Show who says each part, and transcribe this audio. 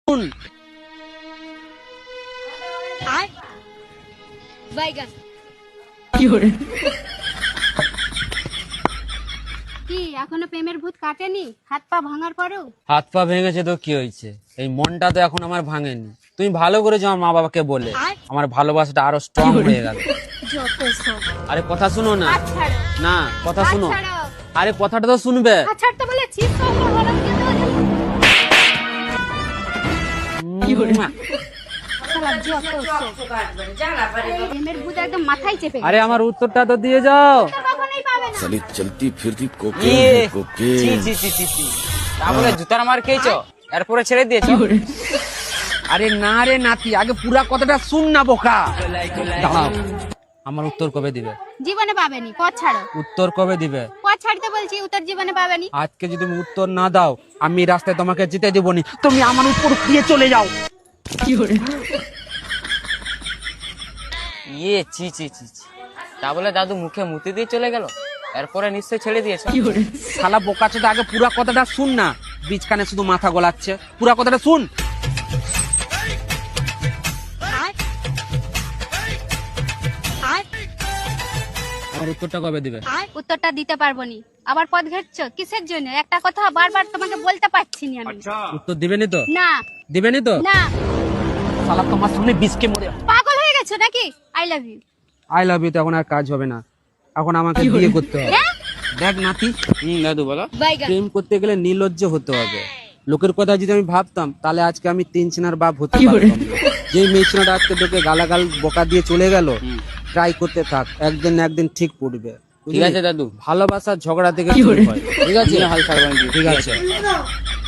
Speaker 1: কি এখনো প্রেমের ভূত কাটেনি? হাত পা ভাঙার পরেও?
Speaker 2: হাত পা ভেঙেছে তো কি হয়েছে, এই মনটা তো এখন আমার ভাঙেনি। তুমি ভালো করেছো আমার মা বাবাকে বলে, আমার ভালোবাসাটা আরো স্ট্রং হয়ে গেল। আরে কথা শুনো না, না কথা শুনো, আরে কথাটা তো শুনবে।
Speaker 1: ছাড়তে বলেছি প্রেমের ভূত একদম মাথায় চেপে গেছে।
Speaker 2: আরে আমার উত্তরটা তো দিয়ে যাও।
Speaker 1: কখনোই পাবে না।
Speaker 3: সালি চলতি ফিরতি কোকেন কোকেন।
Speaker 4: তাহলে জুতার মার খেয়েছো, এরপরে ছেড়ে দিয়েছো?
Speaker 2: আরে না রে নাতি, আগে পুরা কথাটা শুন না বোকা। দাঁড়াও, আমার উত্তর কবে দিবে?
Speaker 1: জীবনে পাবেনি, পথ ছাড়ো।
Speaker 2: উত্তর কবে দিবে?
Speaker 1: পথ ছাড়তে বলছি, উত্তর জীবনে পাবেনি।
Speaker 2: আজকে যদি তুমি উত্তর না দাও, আমি রাস্তায় তোমাকে যেতে দেবনি, তুমি আমার উপর দিয়ে চলে যাও।
Speaker 4: চি চি চি চি। তা বলে দাদু মুখে মুতি দিয়ে চলে গেল, এরপরে নিশ্চয়ই ছেড়ে দিয়েছো?
Speaker 2: শালা বোকা চোদা, আগে পুরা কথাটা শুন না, বীজ কানে শুধু মাথা গলাচ্ছে। পুরা কথাটা শুন। আমার উত্তরটা কবে দিবে?
Speaker 1: উত্তরটা দিতে পারবো নি। আবার পথ ঘাটছো কিসের জন্য? একটা কথা বারবার তোমাকে বলতে পারছি না আমি।
Speaker 2: উত্তর দিবেনি তো?
Speaker 1: না।
Speaker 2: দিবেনি তো?
Speaker 1: না।
Speaker 2: শালা তোমার সামনে বীজকে মরে।
Speaker 1: পাগল হয়ে গেছো নাকি? I love you.
Speaker 2: I love you তো এখন আর কাজ হবে না, এখন আমাকে বিয়ে করতে হবে। দেখ নাতি,
Speaker 4: দাদু বলো।
Speaker 2: প্রেম করতে গেলে নির্লজ্জ হতে হবে। লোকের কথা যদি আমি ভাবতাম, তাহলে আজকে আমি 3 ছেনার বাপ হতে পারতাম না। যে মেয়ে ছেলেটা আজকে তোকে গালাগাল বকা দিয়ে চলে গেল, ট্রাই করতে থাক, একদিন না একদিন ঠিক পড়বে।
Speaker 4: ঠিক আছে দাদু।
Speaker 2: ভালোবাসার ঝগড়া থেকে শুরু হয়। ঠিক আছে,
Speaker 4: হাল ছাড়বেন।
Speaker 2: ঠিক আছে।